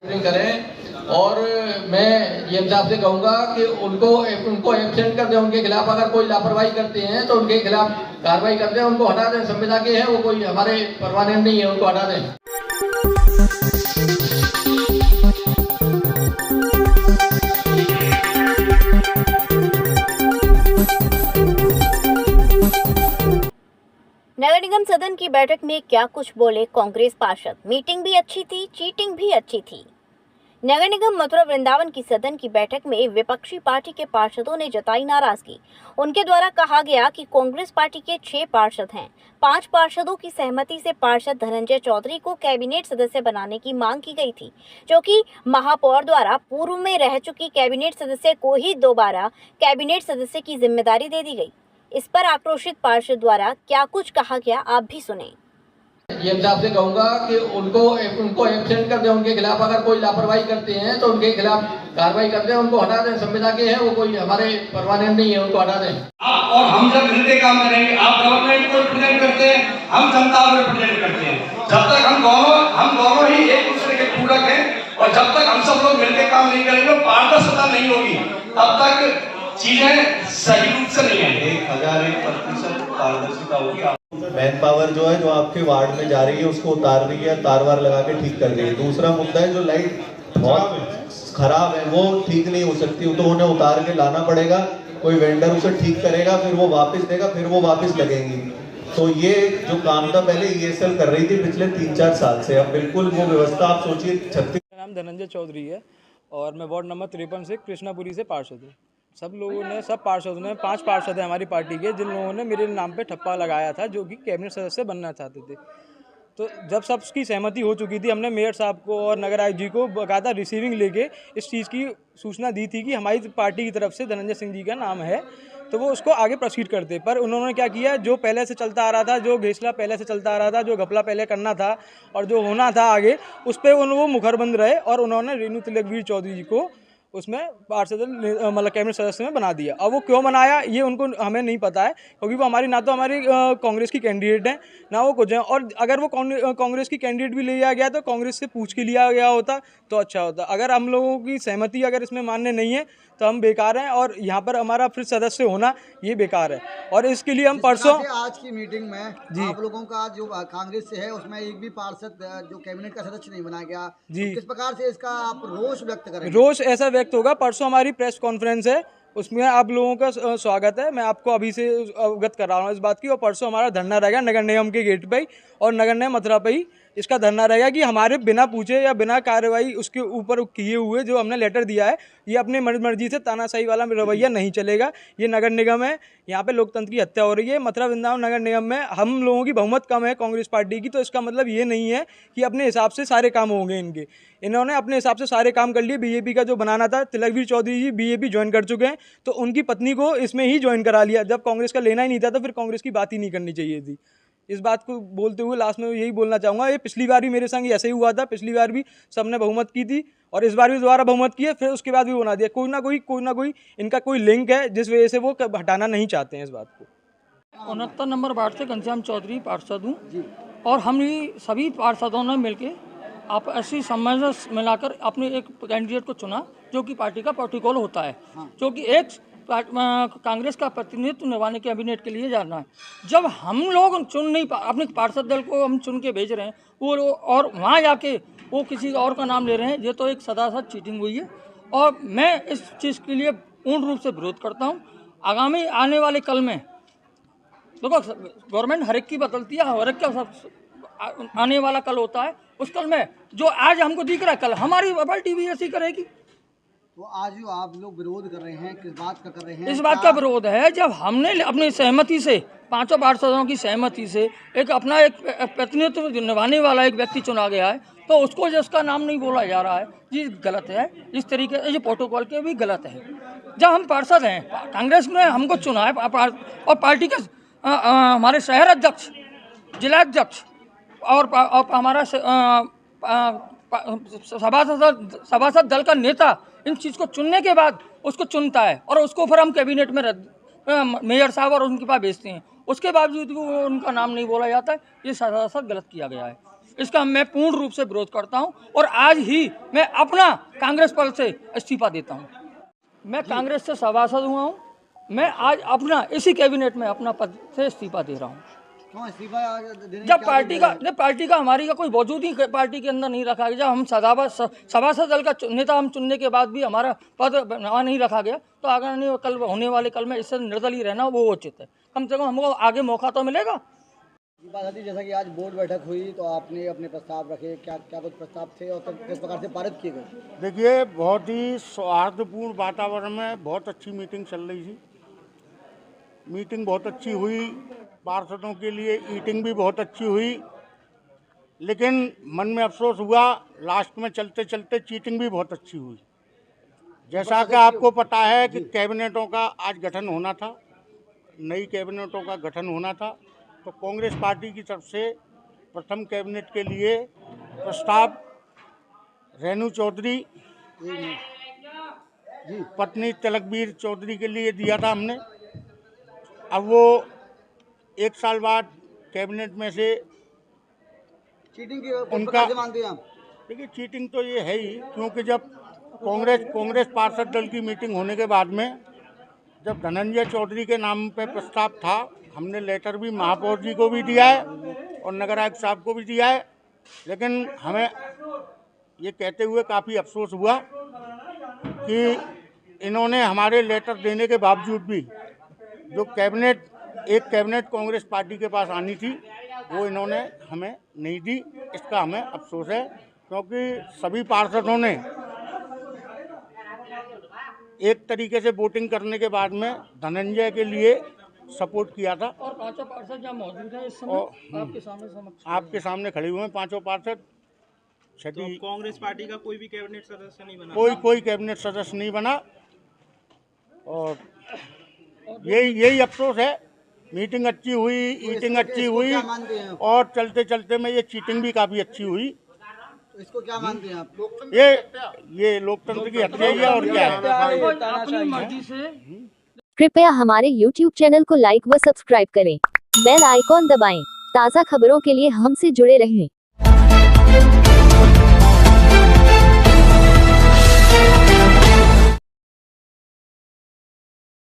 करें। और मैं ये साहब से कहूँगा कि उनको एब्सेंट कर दें। उनके खिलाफ अगर कोई लापरवाही करते हैं तो उनके खिलाफ कार्रवाई कर दें, उनको हटा दें। संविदा के हैं, वो कोई हमारे परमानेंट नहीं है, उनको हटा दें। नगर निगम सदन की बैठक में क्या कुछ बोले कांग्रेस पार्षद। मीटिंग भी अच्छी थी, चीटिंग भी अच्छी थी। नगर निगम मथुरा वृंदावन की सदन की बैठक में विपक्षी पार्टी के पार्षदों ने जताई नाराजगी। उनके द्वारा कहा गया कि कांग्रेस पार्टी के 6 पार्षद हैं। 5 पार्षदों की सहमति से पार्षद धनंजय चौधरी को कैबिनेट सदस्य बनाने की मांग की गई थी, जो कि महापौर द्वारा पूर्व में रह चुकी कैबिनेट सदस्य को ही दोबारा कैबिनेट सदस्य की जिम्मेदारी दे दी गई। इस पर आक्रोशित पार्षद द्वारा क्या कुछ कहा गया, आप भी सुने। ये साहब से कहूँगा कि उनको एब्सेंट कर दें। उनके खिलाफ अगर कोई लापरवाही करते हैं तो उनके खिलाफ कार्रवाई कर दें, उनको हटा दें। संविदा के हैं, वो कोई हमारे परमानेंट नहीं है, उनको हटा दें। आप और हम जब मिलकर काम करेंगे, आप गवर्नमेंट को रिप्रेजेंट करते हैं, हम जनता को रिप्रेजेंट करते हैं। जब तक हम दोनों ही एक दूसरे के पूरक हैं और जब तक हम सब लोग मिलकर काम नहीं करेंगे, पारदर्शिता नहीं होगी, तब तक चीजें सही रूप से नहीं आएंगी। 1001% पारदर्शिता होगी। मैन पावर जो है, जो आपके वार्ड में जा रही है, उसको उतार रही है, तार वार लगा के ठीक कर रही है। दूसरा मुद्दा है, जो लाइट बहुत खराब है, वो ठीक नहीं हो सकती, तो उन्हें उतार के लाना पड़ेगा। कोई वेंडर उसे ठीक करेगा, फिर वो वापस देगा, फिर वो वापस लगेंगी। तो ये जो काम था पहले ESL कर रही थी पिछले 3-4 साल से, अब बिल्कुल वो व्यवस्था आप सोचिए। 36 नाम धनंजय चौधरी है और मैं वार्ड नंबर 53 से कृष्णापुरी से पार्षद हूँ। सब पार्षदों ने 5 पार्षद हैं हमारी पार्टी के, जिन लोगों ने मेरे नाम पे ठप्पा लगाया था, जो कि कैबिनेट सदस्य बनना चाहते थे। तो जब सबकी सहमति हो चुकी थी, हमने मेयर साहब को और नगर आयुक्त जी को बाकायदा रिसीविंग लेके इस चीज़ की सूचना दी थी कि हमारी पार्टी की तरफ से धनंजय सिंह जी का नाम है, तो वो उसको आगे प्रोसीड करते। पर उन्होंने क्या किया, जो पहले से चलता आ रहा था, जो घेसला पहले से चलता आ रहा था, जो घपला पहले करना था और जो होना था आगे, उस पर वो मुखरबंद रहे और उन्होंने रेणु तिलकवीर चौधरी जी को उसमें पार्षद मतलब कैबिनेट सदस्य में बना दिया। अब वो क्यों बनाया ये उनको हमें नहीं पता है, क्योंकि वो ना तो हमारी कांग्रेस की कैंडिडेट हैं, ना वो कुछ हैं। और अगर वो कांग्रेस की कैंडिडेट भी लिया गया तो कांग्रेस से पूछ के लिया गया होता तो अच्छा होता। अगर हम लोगों की सहमति अगर इसमें मान्य नहीं है तो हम बेकार हैं और यहाँ पर हमारा फिर सदस्य होना ये बेकार है। और इसके लिए हम परसों आज की मीटिंग में आप लोगों का जो कांग्रेस से है, उसमें एक भी पार्षद जो कैबिनेट का सदस्य नहीं बनाया गया जी, तो किस प्रकार से इसका आप रोष व्यक्त करेंगे? रोष ऐसा व्यक्त होगा, परसों हमारी प्रेस कॉन्फ्रेंस है, उसमें आप लोगों का स्वागत है। मैं आपको अभी से अवगत कर रहा हूँ इस बात की। और परसों हमारा धरना रहेगा नगर निगम के गेट पे ही और नगर निगम मथुरा पे ही इसका धरना रहेगा कि हमारे बिना पूछे या बिना कार्रवाई उसके ऊपर किए हुए जो हमने लेटर दिया है, ये अपने मर्जी से तानाशाही वाला रवैया नहीं चलेगा। ये नगर निगम है, यहाँ पे लोकतंत्र की हत्या हो रही है। मथुरा वृंदावन नगर निगम में हम लोगों की बहुमत कम है कांग्रेस पार्टी की, तो इसका मतलब ये नहीं है कि अपने हिसाब से सारे काम होंगे इनके। इन्होंने अपने हिसाब से सारे काम कर लिए। बीजेपी का जो बनाना था, तिलकवीर चौधरी जी बीजेपी ज्वाइन कर चुके हैं, तो उनकी पत्नी को इसमें ही ज्वाइन करा लिया। जब कांग्रेस का लेना ही नहीं था तो फिर कांग्रेस की बात ही नहीं करनी चाहिए थी। इस बात को बोलते हुए लास्ट में यही बोलना चाहूँगा, ये पिछली बार भी मेरे संग ऐसे ही हुआ था। पिछली बार भी सबने बहुमत की थी और इस बार भी दोबारा बहुमत की है, फिर उसके बाद भी बना दिया। कोई ना कोई इनका कोई लिंक है जिस वजह से वो हटाना नहीं चाहते हैं इस बात को। 69 नंबर वार्ड से घनश्याम चौधरी पार्षद हूँ और हम सभी पार्षदों ने मिलकर आप ऐसी सामंजस्य मिलाकर अपने एक कैंडिडेट को चुना, जो कि पार्टी का प्रोटोकॉल होता है, जो कि एक कांग्रेस का प्रतिनिधित्व निभाने कैबिनेट के लिए जाना है। जब हम लोग चुन नहीं अपने पार्षद दल को हम चुन के भेज रहे हैं, वो और वहाँ जाके वो किसी और का नाम ले रहे हैं, ये तो एक सदासद चीटिंग हुई है और मैं इस चीज़ के लिए पूर्ण रूप से विरोध करता हूँ। आगामी आने वाले कल में देखो, गवर्नमेंट हर एक की बदलती है, हर एक का आने वाला कल होता है। उस कल में जो आज हमको दिख रहा है, कल हमारी पार्टी भी ऐसी करेगी। तो आज जो आप लोग विरोध कर रहे हैं, किस बात का कर रहे हैं? इस बात का विरोध है, जब हमने अपनी सहमति से 5 पार्षदों की सहमति से एक अपना एक प्रतिनिधित्व निभाने वाला एक व्यक्ति चुना गया है, तो उसको जिसका नाम नहीं बोला जा रहा है, ये गलत है। इस तरीके से ये प्रोटोकॉल के भी गलत है। जब हम पार्षद हैं, कांग्रेस ने हमको चुना है और पार्टी के हमारे शहर अध्यक्ष, जिला अध्यक्ष और हमारा सभासद दल का नेता इन चीज़ को चुनने के बाद उसको चुनता है और उसको फिर हम कैबिनेट में मेयर साहब और उनके पास भेजते हैं। उसके बावजूद भी उनका नाम नहीं बोला जाता है। ये सरासर गलत किया गया है। इसका मैं पूर्ण रूप से विरोध करता हूं और आज ही मैं अपना कांग्रेस पद से इस्तीफा देता हूं। मैं कांग्रेस से सभासद हुआ हूं, मैं आज अपना इसी कैबिनेट में अपना पद से इस्तीफा दे रहा हूं। क्यों इस्तीफा देने जब पार्टी का हमारी का कोई वजूद ही पार्टी के अंदर नहीं रखा गया, जब हम सभासद दल का नेता हम चुनने के बाद भी हमारा पद नहीं रखा गया, तो आगे कल होने वाले कल में इससे निर्दलीय रहना वो उचित है। कम से कम हमको आगे मौका तो मिलेगा। जैसा कि आज बोर्ड बैठक हुई तो आपने अपने प्रस्ताव रखे, क्या क्या कुछ प्रस्ताव थे और किस प्रकार से पारित किए गए? देखिए, बहुत ही सौहार्दपूर्ण वातावरण में बहुत अच्छी मीटिंग चल रही थी। मीटिंग बहुत अच्छी हुई, पार्षदों के लिए ईटिंग भी बहुत अच्छी हुई, लेकिन मन में अफसोस हुआ लास्ट में चलते चलते चीटिंग भी बहुत अच्छी हुई। जैसा कि आपको पता है कि कैबिनेटों का आज गठन होना था, नई कैबिनेटों का गठन होना था, तो कांग्रेस पार्टी की तरफ से प्रथम कैबिनेट के लिए प्रस्ताव रेणु चौधरी पत्नी तिलकबीर चौधरी के लिए दिया था हमने। अब वो एक साल बाद कैबिनेट में से चीटिंग की उनका मानते हैं आप? देखिए, चीटिंग तो ये है ही, क्योंकि जब कांग्रेस पार्षद दल की मीटिंग होने के बाद में जब धनंजय चौधरी के नाम पे प्रस्ताव था, हमने लेटर भी महापौर जी को भी दिया है और नगर आयुक्त साहब को भी दिया है, लेकिन हमें ये कहते हुए काफ़ी अफसोस हुआ कि इन्होंने हमारे लेटर देने के बावजूद भी जो एक कैबिनेट कांग्रेस पार्टी के पास आनी थी वो इन्होंने हमें नहीं दी। इसका हमें अफसोस है, क्योंकि सभी पार्षदों ने एक तरीके से वोटिंग करने के बाद में धनंजय के लिए सपोर्ट किया था। और पांचों पार्षद जहाँ मौजूद हैं इस समय आपके सामने खड़े हुए हैं पांचों पार्षद। तो कांग्रेस पार्टी का कोई भी कैबिनेट सदस्य नहीं बना? कोई कैबिनेट सदस्य नहीं बना और यही अफसोस है। मीटिंग अच्छी हुई, ईटिंग अच्छी हुई और चलते चलते में ये चीटिंग भी काफ़ी अच्छी हुई। तो इसको क्या मानते हैं आप? ये लोकतंत्र की हत्या ही है और क्या है। अपनी मर्जी से कृपया हमारे YouTube चैनल को लाइक व सब्सक्राइब करें। बेल आइकॉन दबाएं। ताज़ा खबरों के लिए हमसे जुड़े रहें।